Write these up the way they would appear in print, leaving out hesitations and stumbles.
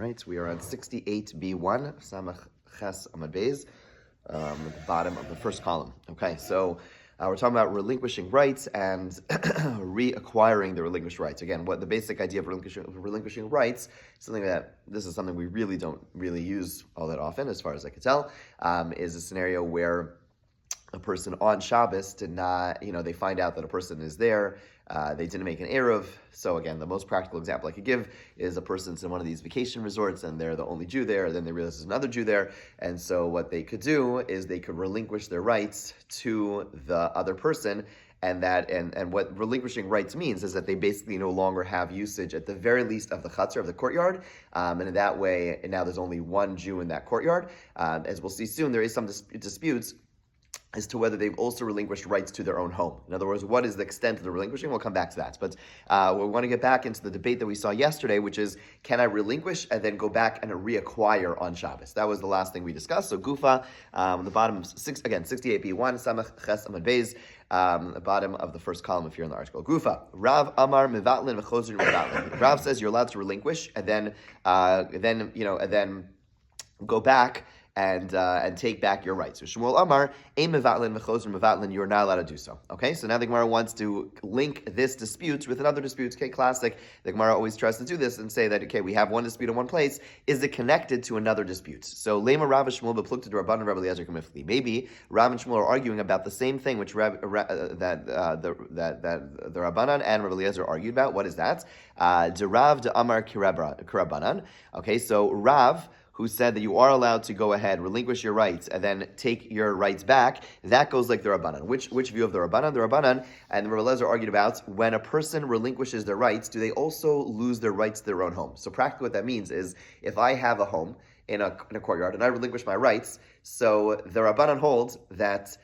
right, we are on 68b1, Samach Ches Amud Beis, at the bottom of the first column. Okay, so we're talking about relinquishing rights and reacquiring the relinquished rights. Again, what the basic idea of relinquishing rights, this is something we really don't use all that often, as far as I can tell, is a scenario where a person on Shabbos did not, they find out that a person is there, they didn't make an Eruv. So again, the most practical example I could give is a person's in one of these vacation resorts and they're the only Jew there, and then they realize there's another Jew there, and so what they could do is they could relinquish their rights to the other person, and what relinquishing rights means is that they basically no longer have usage, at the very least, of the chutzner, of the courtyard, and in that way, now there's only one Jew in that courtyard. As we'll see soon, there is some disputes as to whether they've also relinquished rights to their own home. In other words, what is the extent of the relinquishing? We'll come back to that. But we want to get back into the debate that we saw yesterday, which is, can I relinquish and then go back and reacquire on Shabbos? That was the last thing we discussed. So Gufa, the bottom, 68b1, Samach Ches Amud Beis, the bottom of the first column if you're in the article. Gufa, Rav Amar Mevatlin V'chozrin Mevatlin. Rav says you're allowed to relinquish and then go back and take back your rights. So Shmuel Amar, Ein mevatlin v'chozrin mevatlin, you're not allowed to do so. Okay, so now the Gemara wants to link this dispute with another dispute. Okay, classic. The Gemara always tries to do this and say that, okay, we have one dispute in one place. Is it connected to another dispute? So Lema Rav Shmuel b'plukta d'Rabbanan Rabbi Eliezer k'mifli. Maybe Rav and Shmuel are arguing about the same thing which the Rabbanan and Rabbi Eliezer argued about. What is that? D'Rav d'Amar k'Rabbanan. Okay, so Rav, who said that you are allowed to go ahead, relinquish your rights, and then take your rights back, that goes like the Rabbanan. Which view of the Rabbanan? The Rabbanan and the Rabbi Eliezer argued about, when a person relinquishes their rights, do they also lose their rights to their own home? So practically what that means is, if I have a home in a courtyard and I relinquish my rights, so the Rabbanan holds that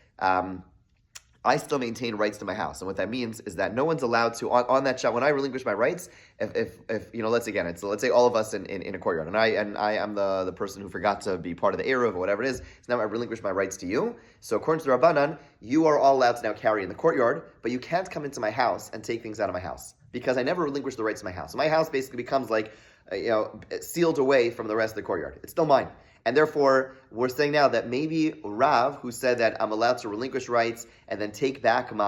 I still maintain rights to my house, and what that means is that no one's allowed to on that shot. When I relinquish my rights, if let's say all of us in a courtyard, and I am the person who forgot to be part of the Eruv or whatever it is. So now I relinquish my rights to you. So according to the Rabbanan, you are all allowed to now carry in the courtyard, but you can't come into my house and take things out of my house because I never relinquished the rights to my house. So my house basically becomes like sealed away from the rest of the courtyard. It's still mine. And therefore, we're saying now that maybe Rav, who said that I'm allowed to relinquish rights and then take back and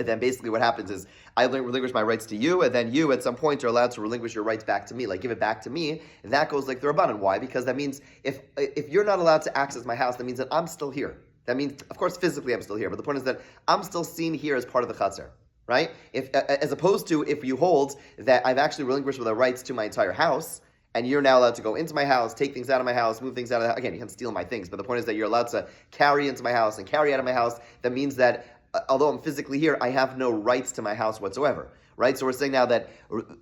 then basically what happens is I relinquish my rights to you, and then you at some point are allowed to relinquish your rights back to me, like give it back to me. And that goes like the Rabbanan. Why? Because that means if you're not allowed to access my house, that means that I'm still here. That means, of course, physically I'm still here, but the point is that I'm still seen here as part of the chutzner. Right? If as opposed to if you hold that I've actually relinquished the rights to my entire house, and you're now allowed to go into my house, take things out of my house, move things out of the house. Again, you can't steal my things, but the point is that you're allowed to carry into my house and carry out of my house. That means that although I'm physically here, I have no rights to my house whatsoever. Right? So we're saying now that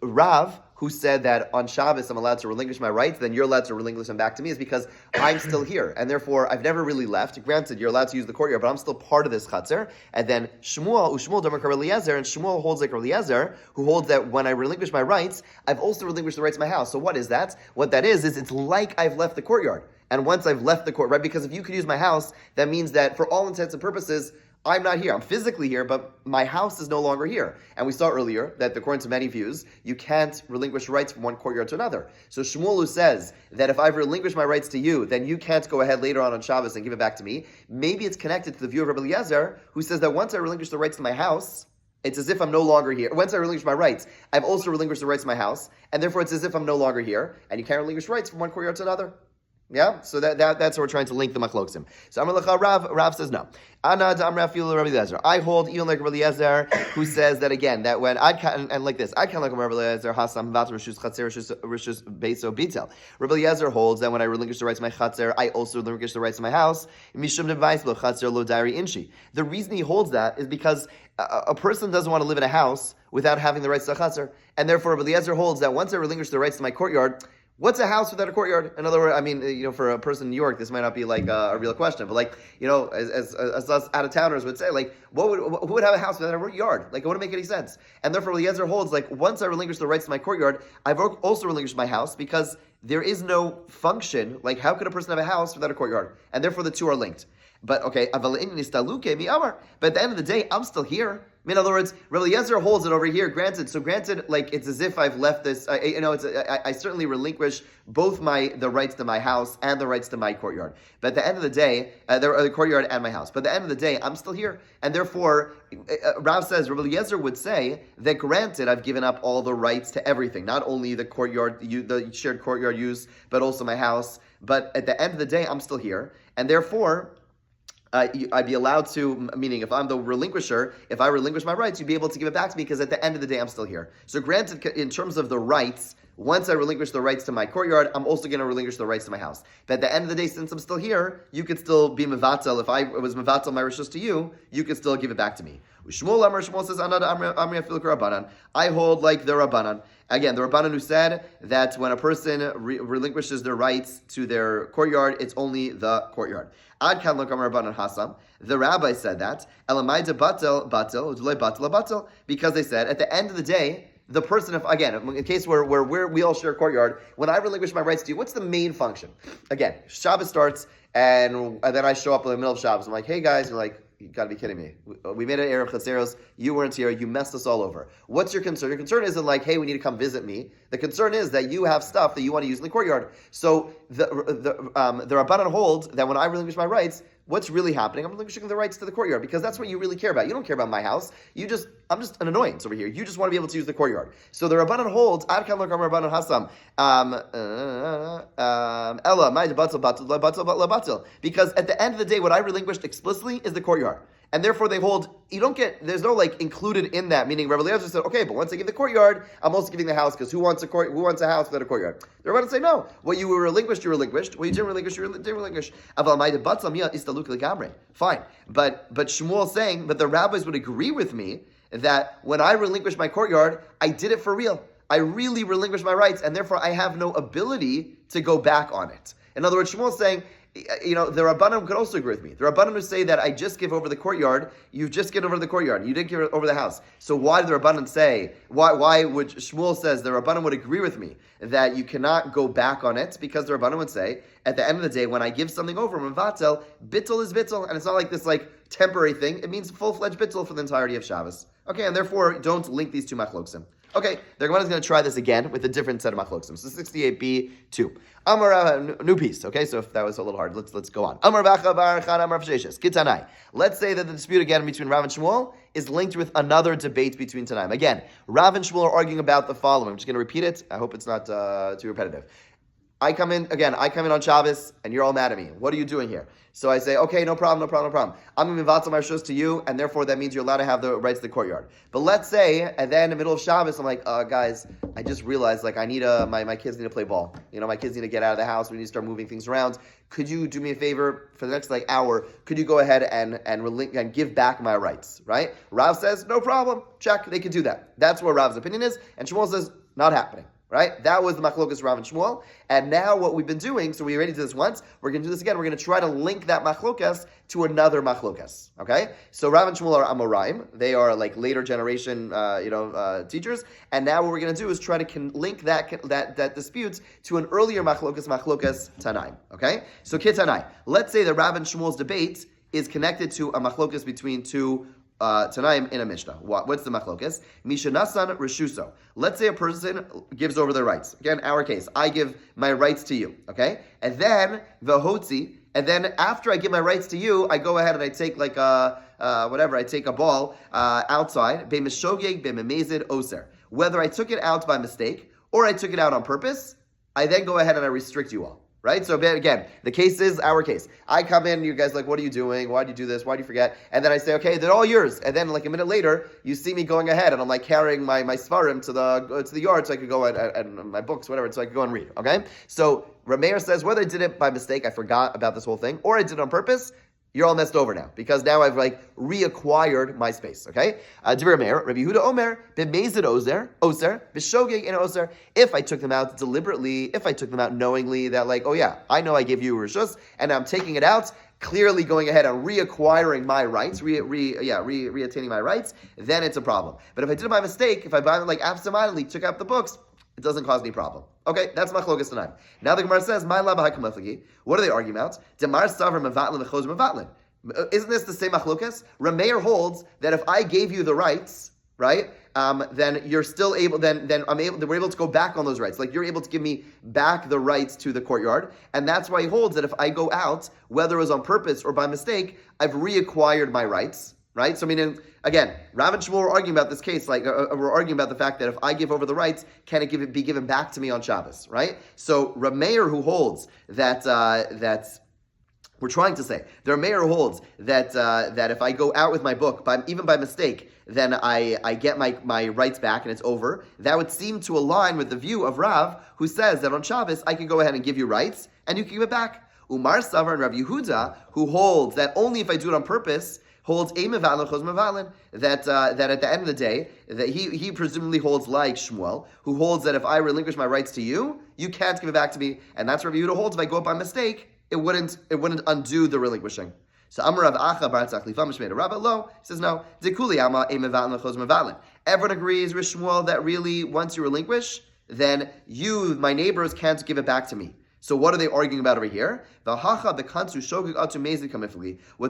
Rav, who said that on Shabbos I'm allowed to relinquish my rights, then you're allowed to relinquish them back to me, is because I'm still here. And therefore, I've never really left. Granted, you're allowed to use the courtyard, but I'm still part of this chutzner. And then Shmuel Damar Rabbi Eliezer, and Shmuel holds like Rabbi Eliezer, who holds that when I relinquish my rights, I've also relinquished the rights to my house. So what is that? What that is it's like I've left the courtyard. And once I've left the court, right? Because if you could use my house, that means that for all intents and purposes, I'm not here. I'm physically here, but my house is no longer here. And we saw earlier that according to many views, you can't relinquish rights from one courtyard to another. So Shmuel, who says that if I've relinquished my rights to you, then you can't go ahead later on Shabbos and give it back to me. Maybe it's connected to the view of Rabbi Eliezer, who says that once I relinquish the rights to my house, it's as if I'm no longer here. Once I relinquish my rights, I've also relinquished the rights to my house, and therefore it's as if I'm no longer here, and you can't relinquish rights from one courtyard to another. Yeah, so that's what we're trying to link the machloksim. So Rav says no. I hold even like Rabbi Eliezer, who says that again, that when I can, and like this, I can like Rabbi Eliezer hasam vat rishus chatzer rishus beso bitel. Rabbi Eliezer holds that when I relinquish the rights to my chatzer, I also relinquish the rights to my house. Mishum device lo chatzer lo diary inshi. The reason he holds that is because a person doesn't want to live in a house without having the rights to a chatzer, and therefore Rabbi Eliezer holds that once I relinquish the rights to my courtyard, what's a house without a courtyard? In other words, I mean, for a person in New York, this might not be like a real question, but like, as us out-of-towners would say, like, who would have a house without a yard? Like, it wouldn't make any sense. And therefore, Eliezer holds, like, once I relinquish the rights to my courtyard, I've also relinquished my house because there is no function, like, how could a person have a house without a courtyard? And therefore, the two are linked. But okay, but at the end of the day, I'm still here. In other words, Rabbi Eliezer holds it over here. Granted, like it's as if I've left this. I certainly relinquish both the rights to my house and the rights to my courtyard. But at the end of the day, the courtyard and my house. But at the end of the day, I'm still here, and therefore, Rav says Rabbi Eliezer would say that granted, I've given up all the rights to everything, not only the courtyard, the shared courtyard use, but also my house. But at the end of the day, I'm still here, and therefore. I'd be allowed to, meaning if I'm the relinquisher, if I relinquish my rights, you'd be able to give it back to me because at the end of the day, I'm still here. So granted, in terms of the rights, once I relinquish the rights to my courtyard, I'm also going to relinquish the rights to my house. But at the end of the day, since I'm still here, you could still be mevatel. If I was mevatel my rishus to you, you could still give it back to me. Shmuel says, I hold like the Rabbanan. Again, the Rabbanan who said that when a person relinquishes their rights to their courtyard, it's only the courtyard. Ad kan lokam Rabbanan Hasam. The rabbi said that. Elamaida batel, because they said at the end of the day, the person, in a case where we all share a courtyard, when I relinquish my rights to you, what's the main function? Again, Shabbos starts, and then I show up in the middle of Shabbos. I'm like, hey guys, you're like, you gotta be kidding me. We made an Erev Chaseros, you weren't here, you messed us all over. What's your concern? Your concern isn't like, hey, we need to come visit me. The concern is that you have stuff that you want to use in the courtyard. So the Rabbanan holds that when I relinquish my rights, what's really happening? I'm relinquishing the rights to the courtyard because that's what you really care about. You don't care about my house. I'm just an annoyance over here. You just want to be able to use the courtyard. So the Rabbanan holds, Ad kan lokam Rabbanan Hasam, Ella, my batel, because at the end of the day, what I relinquished explicitly is the courtyard. And therefore they hold, there's no like included in that, meaning Rabbi Eliezer said, okay, but once I give the courtyard, I'm also giving the house, because who wants a house without a courtyard? They're about to say, no, what you relinquished, you relinquished. What you didn't relinquish, you didn't relinquish. Fine. But Shmuel saying, but the rabbis would agree with me that when I relinquish my courtyard, I did it for real. I really relinquished my rights, and therefore I have no ability to go back on it. In other words, Shmuel is saying, the Rabbanim could also agree with me. The Rabbanim would say that I just give over the courtyard, you've just given over the courtyard, you didn't give over the house. So why did the Rabbanim say, why would Shmuel says the Rabbanim would agree with me that you cannot go back on it? Because the Rabbanim would say, at the end of the day, when I give something over, Mavatel, bittul is bittul, and it's not like this like temporary thing, it means full-fledged bittul for the entirety of Shabbos. Okay, and therefore, don't link these two machloksim. Okay, the Gemara is going to try this again with a different set of machloksim. So 68b 2. Amar, new piece. Okay, so if that was a little hard, let's go on. Amar v'acha bar chan amar v'sheishes kitanai. Let's say that the dispute again between Rav and Shmuel is linked with another debate between Tanaim. Again, Rav and Shmuel are arguing about the following. I'm just going to repeat it. I hope it's not too repetitive. I come in on Shabbos, and you're all mad at me. What are you doing here? So I say, okay, no problem. I'm going to mevatel my rishus to you, and therefore that means you're allowed to have the rights to the courtyard. But let's say, and then in the middle of Shabbos, I'm like, guys, I just realized, like, I need my kids need to play ball. My kids need to get out of the house. We need to start moving things around. Could you do me a favor for the next hour? Could you go ahead and give back my rights? Right? Rav says, no problem. Check. They could do that. That's what Rav's opinion is, and Shmuel says, not happening. Right? That was the machlokas Rav and Shmuel. And now what we've been doing, so we already did this once, we're going to do this again. We're going to try to link that machlokas to another machlokas. Okay? So Rav and Shmuel are Amoraim. They are like later generation, teachers. And now what we're going to do is try to link that dispute to an earlier machlokas Tanaim. Okay? So Kitanai. Let's say that Rav and Shmuel's debate is connected to a machlokas between two Tanaim in a Mishnah. What's the machlokas? Misha nasan reshuso. Let's say a person gives over their rights. Again, our case, I give my rights to you. Okay, and then v'hotzi, and then after I give my rights to you, I go ahead and I take like I take a ball outside. Be'meshogeg be'memezid oser. Whether I took it out by mistake or I took it out on purpose, I then go ahead and I restrict you all. Right? So again, the case is our case. I come in, you guys like, what are you doing? Why do you do this? Why do you forget? And then I say, okay, they're all yours. And then like a minute later, you see me going ahead and I'm like carrying my svarim to the yard so I could go and my books, whatever, so I could go and read. Okay? So Rameir says, whether I did it by mistake, I forgot about this whole thing, or I did it on purpose, you're all messed over now because now I've like reacquired my space. Okay, Rabbi Yehuda Omer b'mezid oser b'shogeg in oser. If I took them out deliberately, if I took them out knowingly, that like, oh yeah, I know I gave you a rishus and I'm taking it out, clearly going ahead and reacquiring my rights, reattaining my rights, then it's a problem. But if I did it by mistake, if I like absentmindedly took out the books, it doesn't cause any problem. Okay, that's machlokas tonight. Now the Gemara says, "My laba hakamaflagi." What are they arguing about? Demar savar mevatlin v'chozer mevatlin. Isn't this the same machlokas? Rameir holds that if I gave you the rights, right, then you're still able. Then we're able to go back on those rights. Like you're able to give me back the rights to the courtyard, and that's why he holds that if I go out, whether it was on purpose or by mistake, I've reacquired my rights. Right? So meaning, again, Rav and Shmuel were arguing about this case, we're arguing about the fact that if I give over the rights, can it be given back to me on Shabbos? Right? So Rameir, who holds that we're trying to say the Rameir holds that if I go out with my book, even by mistake, then I get my rights back and it's over. That would seem to align with the view of Rav, who says that on Shabbos I can go ahead and give you rights and you can give it back. Umar Savar and Rav Yehuda, who holds that only if I do it on purpose, holds that at the end of the day, that he presumably holds like Shmuel, who holds that if I relinquish my rights to you, you can't give it back to me, and that's what Yehuda holds. If I go up by mistake, it wouldn't undo the relinquishing. So Amar Rav Acha Bar Tzachlifa Mishmei Rav Lo says no. Dekuli Ama Emevalan Lechos Mevalan. Everyone agrees with Shmuel that really once you relinquish, then you, my neighbors, can't give it back to me. So what are they arguing about over here? What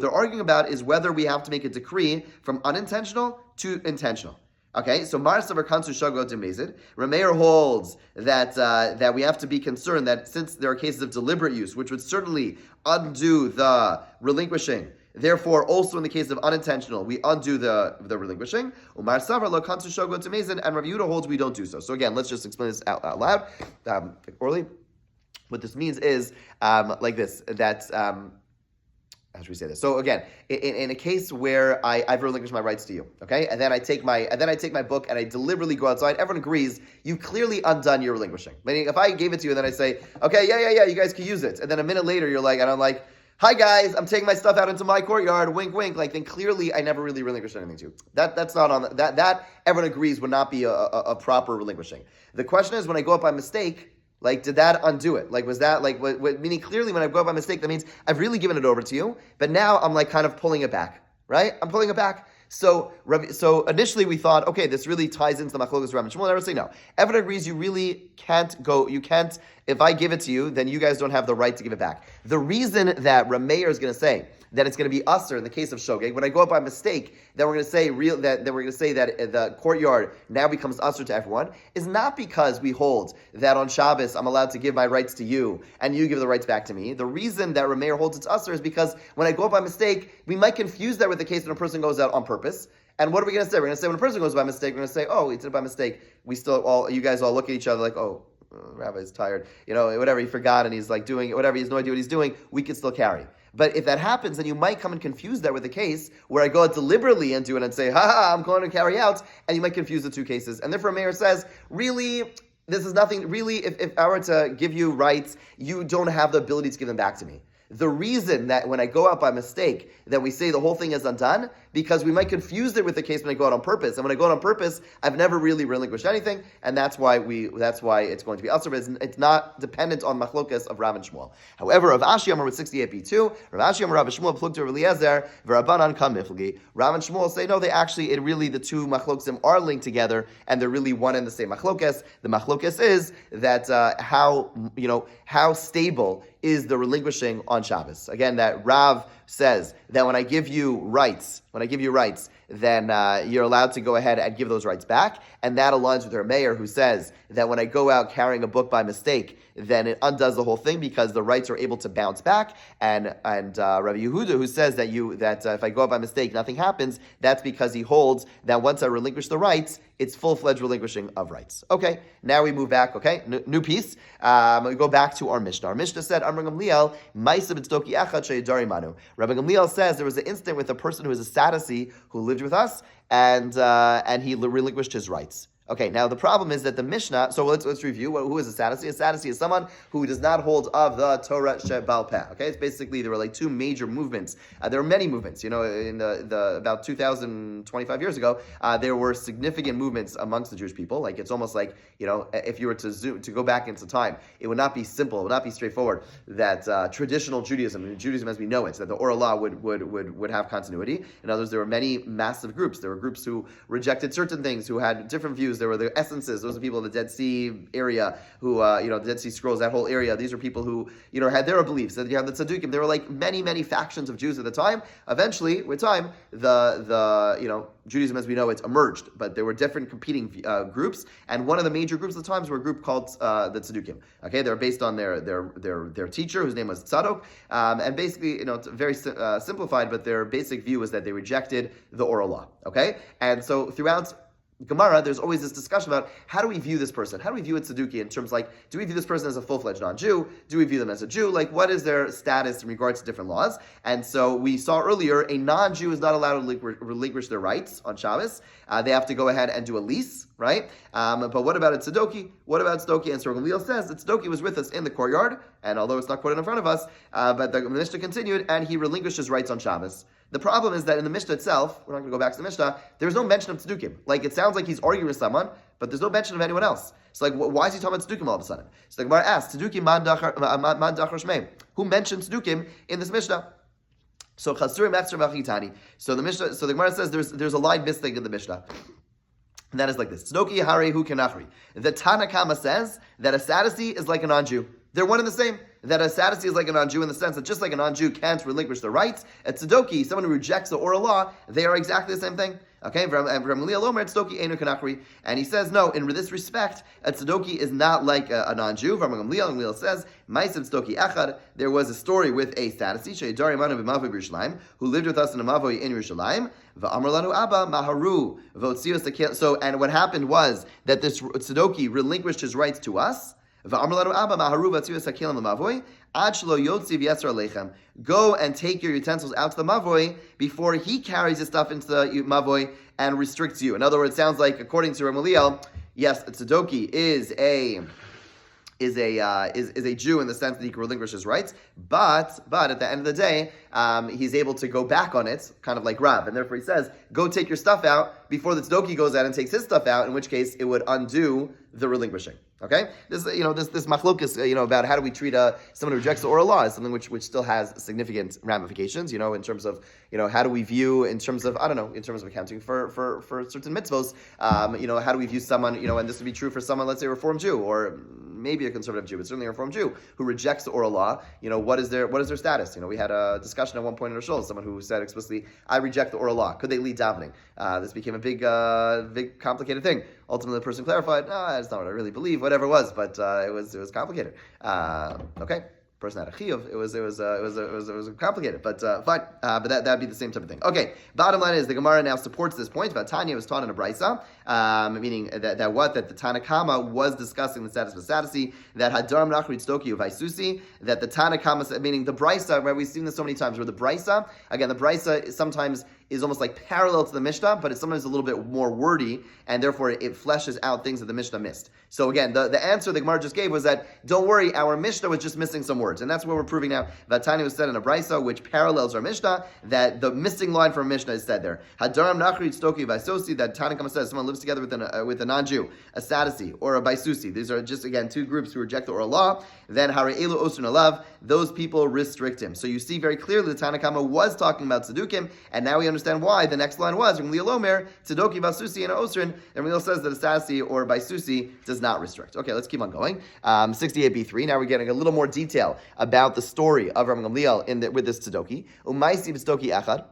they're arguing about is whether we have to make a decree from unintentional to intentional. Okay, so Marsavar Kansu Shogog Mezid. Rameir holds that we have to be concerned that since there are cases of deliberate use, which would certainly undo the relinquishing, therefore, also in the case of unintentional, we undo the relinquishing. Umar Savar Lo Kansu Shogog Mezid, and Rav Yehuda holds we don't do so. So again, let's just explain this out loud, orally. What this means is like this, that, how should we say this? So again, in a case where I've relinquished my rights to you, okay, and then I take my book and I deliberately go outside, everyone agrees, you've clearly undone your relinquishing. Meaning, if I gave it to you and then I say, okay, yeah, you guys can use it, and then a minute later you're like, and I'm like, hi guys, I'm taking my stuff out into my courtyard, wink, wink, like then clearly I never really relinquished anything to you. That's not on, that everyone agrees would not be a proper relinquishing. The question is, when I go up by mistake, like, did that undo it? Like, was that, like, meaning clearly when I go by mistake, that means I've really given it over to you, but now I'm, like, kind of pulling it back, right? I'm pulling it back. So initially we thought, okay, this really ties into the Machlokas Rav and Shmuel. Never say no. Everyone agrees you really can't go, if I give it to you, then you guys don't have the right to give it back. The reason that Rameir is going to say that it's going to be usher in the case of shogeg, when I go up by mistake, then we're going to say that the courtyard now becomes usher to everyone, is not because we hold that on Shabbos I'm allowed to give my rights to you and you give the rights back to me. The reason that Rameir holds it's usher is because when I go up by mistake, we might confuse that with the case when a person goes out on purpose. And what are we going to say? We're going to say when a person goes by mistake, we're going to say, oh, he did it by mistake. You guys all look at each other like, oh, Rabbi's tired, whatever, he forgot and he's like doing whatever, he has no idea what he's doing, we can still carry. But if that happens, then you might come and confuse that with a case where I go out deliberately and do it and say, I'm going to carry out, and you might confuse the two cases. And therefore Meir says, really, this is nothing, really, if I were to give you rights, you don't have the ability to give them back to me. The reason that when I go out by mistake, that we say the whole thing is undone, because we might confuse it with the case when I go out on purpose. And when I go out on purpose, I've never really relinquished anything, and that's why it's going to be usher, but it's not dependent on machlokas of Rav and Shmuel. However, Rav Ashi Amar with 68b2, Rav Ashi Amar Rav Shmuel pluged to Rav Eliezer, V'Rabbanan kam miflagi. Rav and Shmuel say no, the two machlokasim are linked together, and they're really one and the same machlokas. The machlokas is that how stable is the relinquishing on Shabbos. Again, that Rav says that when I give you rights, then you're allowed to go ahead and give those rights back, and that aligns with Rameir, who says that when I go out carrying a book by mistake, then it undoes the whole thing because the rights are able to bounce back. And Rabbi Yehuda, who says that if I go out by mistake, nothing happens, that's because he holds that once I relinquish the rights, it's full-fledged relinquishing of rights. Okay, now we move back, okay, new piece. We go back to our Mishnah. Our Mishnah said, Amar Gamliel, Maisa b'tzdoki echad she'yadari manu. Rabbi Gamliel says there was an incident with a person who was a Sadducee who lived with us, and he relinquished his rights. Okay, now the problem is that the Mishnah, so let's review. Who is a Sadducee? A Sadducee is someone who does not hold of the Torah Shebal Peh. Okay, it's basically, there were like two major movements. There were many movements. In the about 2,025 years ago, there were significant movements amongst the Jewish people. Like, it's almost like, if you were to go back into time, it would not be simple, it would not be straightforward that traditional Judaism as we know it, that the oral law would have continuity. In other words, there were many massive groups. There were groups who rejected certain things, who had different views Jews. There were the essences. Those are people in the Dead Sea area who, the Dead Sea Scrolls, that whole area. These are people who, had their beliefs. And you have the Tzaddukim. There were like many, many factions of Jews at the time. Eventually, with time, Judaism as we know it's emerged, but there were different competing groups, and one of the major groups at the times were a group called the Tzaddukim. Okay, they were based on their teacher, whose name was Tzadok, and basically, it's very simplified, but their basic view was that they rejected the oral law. Okay, and so throughout Gemara, there's always this discussion about how do we view this person? How do we view a Tzadduki in terms like, do we view this person as a full-fledged non-Jew? Do we view them as a Jew? Like, what is their status in regards to different laws? And so we saw earlier, a non-Jew is not allowed to relinquish their rights on Shabbos. They have to go ahead and do a lease, right? But what about a Tzadduki? What about Tzadduki? And so Gamliel says that Tzadduki was with us in the courtyard, and although it's not quoted in front of us, but the Mishnah continued, and he relinquished his rights on Shabbos. The problem is that in the Mishnah itself, we're not going to go back to the Mishnah, there's no mention of Tzaddukim. Like, it sounds like he's arguing with someone, but there's no mention of anyone else. It's like, why is he talking about Tzaddukim all of a sudden? So the Gemara asks, Tzaddukim man dachar shmei? Who mentioned Tzaddukim in this Mishnah? So Chasurim Extra Vachitani. So the Gemara says there's a line missing in the Mishnah. And that is like this. Tzadduki Hari Hu Kenachri. The Tanna Kama says that a Sadducee is like a non-Jew. They're one and the same. That a Sadducee is like a non-Jew in the sense that just like a non-Jew can't relinquish their rights, a Tzadduki, someone who rejects the oral law, they are exactly the same thing. Okay, and he says, no, in this respect, a Tzadduki is not like a non-Jew. Gamliel says, there was a story with a Sadducee, who lived with us in a Mavoi in Yerushalayim. So, and what happened was that this Tzadduki relinquished his rights to us. Go and take your utensils out to the mavoi before he carries his stuff into the mavoi and restricts you. In other words, it sounds like, according to Gamliel, yes, a Tzadduki is a Jew in the sense that he can relinquish his rights, but at the end of the day, he's able to go back on it, kind of like Rav, and therefore he says, go take your stuff out before the Tzadduki goes out and takes his stuff out, in which case it would undo the relinquishing. Okay, this machlokas, about how do we treat someone who rejects the oral law is something which still has significant ramifications. In terms of how do we view in terms of accounting for certain mitzvos. How do we view someone, and this would be true for someone, let's say a Reformed Jew or maybe a conservative Jew, but certainly a Reformed Jew who rejects the oral law. What is their status? We had a discussion at one point in our shul, someone who said explicitly, I reject the oral law. Could they lead davening? This became a big complicated thing. Ultimately, the person clarified, no, that's not what I really believe, whatever it was, but it was complicated. Okay. Person had a chiyuv. It was complicated, but fine. But that'd be the same type of thing. Okay. Bottom line is the Gemara now supports this point. Tanya was taught in a brisa, meaning that the Tanna Kama was discussing the status of a Sadducee, that Hadaram Nachri Tzadduki of Vaisusi, that the Tanna Kama, meaning the brisa, right? We've seen this so many times. Where the brisa sometimes is almost like parallel to the Mishnah, but it's sometimes a little bit more wordy, and therefore it fleshes out things that the Mishnah missed. So again, the answer the Gemara just gave was that, don't worry, our Mishnah was just missing some words, and that's what we're proving now. Vatani was said in a brisa, which parallels our Mishnah, that the missing line from Mishnah is said there. Hadaram Nachri Tzadduki Vaisosi, that Tanna Kama says someone lives together with a non-Jew, a Sadducee, or a Baisusi. These are just, again, two groups who reject the oral law. Then Hare'elu Osrin Alav, those people restrict him. So you see very clearly the Tanna Kama was talking about Tzaddukim, and now we understand why the next line was Gamliel Omer Tzadduki Vasusi and Osrin. And Gamliel says that a Sadducee or Baisusi does not restrict. Okay, let's keep on going. 68b3. Now we're getting a little more detail about the story of Rabbi Gamliel with this Tzadduki. Umaisi Tzadduki Echad.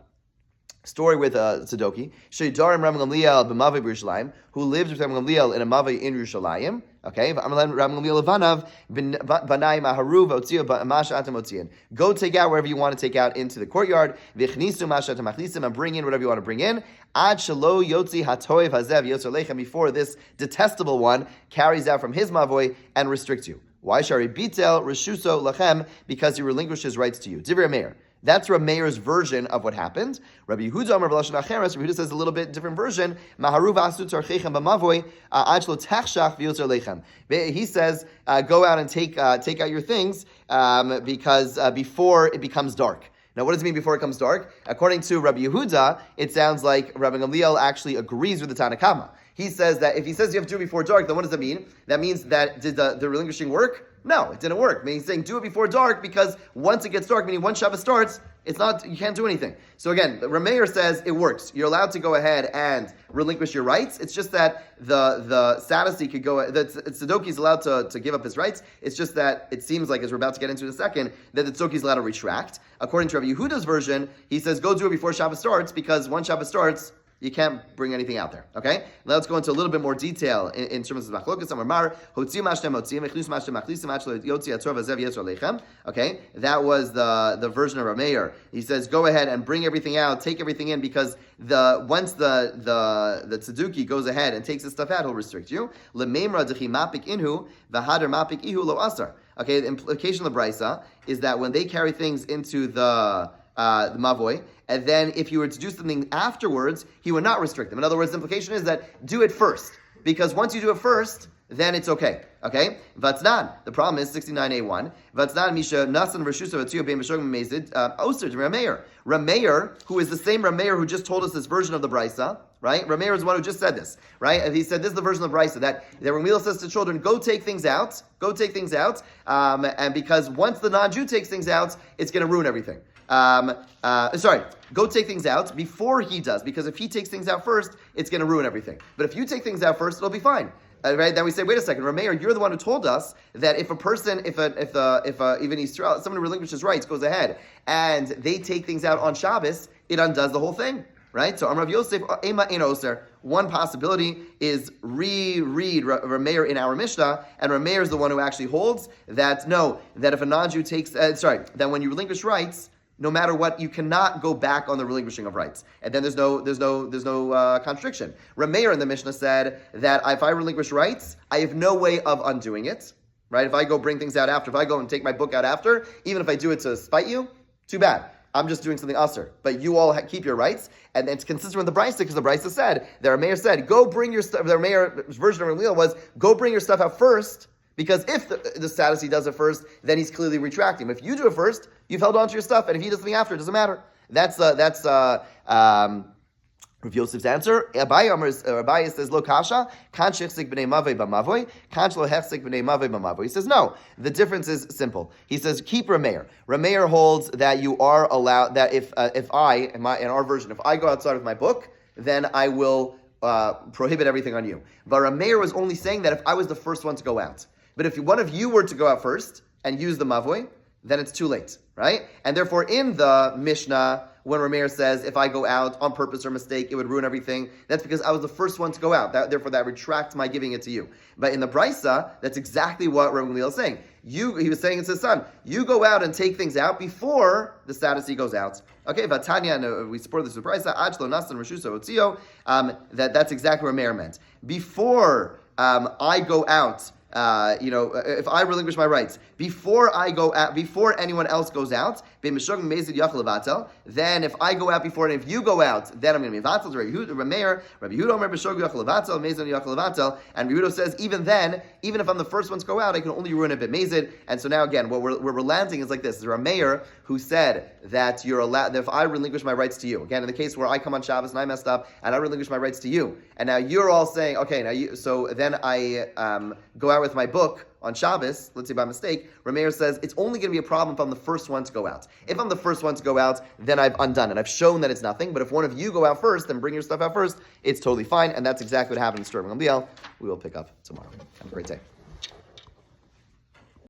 Story with Tzadduki. Sheidarim Rabbi Gamliel b'Mavei b'Yerushalayim, who lived with Rabbi Gamliel in a Mavei in Yerushalayim. Okay, Rabbi Gamliel Levanav b'Nai Maharu v'Otziya b'Masha Atam Otziyan. Go take out wherever you want to take out into the courtyard. V'Chnisu Masha Atam Achnisim, and bring in whatever you want to bring in. Ad Shelo Yotzi Hatoiv Hazev Yotzer Lechem, before this detestable one carries out from his Mavoi and restricts you. Why Shari Bitel Reshuso Lachem? Because he relinquished his rights to you. Divrei Meir. That's Rabbi Meir's version of what happened. Rabbi Yehuda Amar B'Lashon Acheres. Rabbi Yehuda says a little bit different version. Maharu v'asu tzarchechem b'mavoi ad shelo tachshach v'yotzer lechem. He says, go out and take out your things because before it becomes dark. Now, what does it mean before it comes dark? According to Rabbi Yehuda, it sounds like Rabbi Gamliel actually agrees with the Tanna Kama. He says that if he says you have to do it before dark, then what does that mean? That means that did the relinquishing work? No, it didn't work. I mean, he's saying do it before dark because once it gets dark, meaning once Shabbat starts, It's not, you can't do anything. So again, Rameir says it works. You're allowed to go ahead and relinquish your rights. It's just that the Sadducee could go, the Tzedeki is allowed to give up his rights. It's just that it seems like, as we're about to get into in a second, that the Tzedeki is allowed to retract. According to Rabbi Yehuda's version, he says go do it before Shabbos starts, because once Shabbos starts, you can't bring anything out there. Okay? Now let's go into a little bit more detail in terms of machlokas. Okay? That was the version of Rameir. He says, go ahead and bring everything out, take everything in, because once the Tzeduki goes ahead and takes this stuff out, he'll restrict you. Okay, the implication of the Brisa is that when they carry things into the Mavoi, and then if you were to do something afterwards, he would not restrict them. In other words, the implication is that do it first, because once you do it first, then it's okay. Okay? Vatznan. The problem is 69a1. Vatznan misha nasan reshusa v'tziyo bein b'shogim mezid oser to Rameir. Rameir, who is the same Rameir who just told us this version of the Brisa, right? Rameir is the one who just said this, right? And he said this is the version of the Brisa that Ramil says to children, go take things out, and because once the non-Jew takes things out, it's going to ruin everything. Go take things out before he does, because if he takes things out first, it's going to ruin everything. But if you take things out first, it'll be fine. Right? Then we say, wait a second, Rameir, you're the one who told us that if a person, if even Israel, someone who relinquishes rights goes ahead and they take things out on Shabbos, it undoes the whole thing. Right? So Amrav Yosef, Ema Ein Oser. One possibility is reread Rameir in our Mishnah, and Rameir is the one who actually holds that if a non-Jew takes, that when you relinquish rights, no matter what, you cannot go back on the relinquishing of rights, and then there's no contradiction. Rameir in the Mishnah said that if I relinquish rights, I have no way of undoing it. Right? If I go bring things out after, if I go and take my book out after, even if I do it to spite you, too bad. I'm just doing something usher. But you all keep your rights, and it's consistent with the Brisa, because the Brisa said, the Rameir said, go bring your stuff. The Rameir's version of Ramil was, go bring your stuff out first. Because if the Sadducee does it first, then he's clearly retracting. If you do it first, you've held on to your stuff, and if he does something after, it doesn't matter. That's Rav Yosef's answer. Abaye says, lo kasha, kan shechzik b'nei mavoi b'mavoi, kan shlo hechzik b'nei mavoi b'mavoi. He says, no. The difference is simple. He says, keep Rameir. Rameir holds that you are allowed, that if I, in our version, if I go outside with my book, then I will prohibit everything on you. But Rameir was only saying that if I was the first one to go out. But if one of you were to go out first and use the mavoi, then it's too late, right? And therefore, in the Mishnah, when Rameir says, if I go out on purpose or mistake, it would ruin everything, that's because I was the first one to go out. Therefore, that retracts my giving it to you. But in the Brisa, that's exactly what Rabbi Gamliel is saying. He was saying to his son, you go out and take things out before the Sadducee goes out. Okay, Vatanya, and we support this with Brisa, Achlo Nasan Reshusa Otzio, that's exactly what Rameir meant. Before I go out, if I relinquish my rights before I go out, before anyone else goes out, then if I go out before and if you go out, then I'm going to be vatal. Rabbi Yehuda, and Rabbi Yehuda says even then, even if I'm the first one to go out, I can only ruin a bit mazid. And so now again, where we're landing is like this: there's a Rameir who said that you're allowed that if I relinquish my rights to you, again in the case where I come on Shabbos and I messed up and I relinquish my rights to you, and now you're all saying, okay, so then I go out with my book on Shabbos, let's say by mistake, Rameir says it's only going to be a problem if I'm the first one to go out. If I'm the first one to go out, then I've undone it. I've shown that it's nothing. But if one of you go out first and bring your stuff out first, it's totally fine. And that's exactly what happened in Sturm Gamliel. We will pick up tomorrow. Have a great day.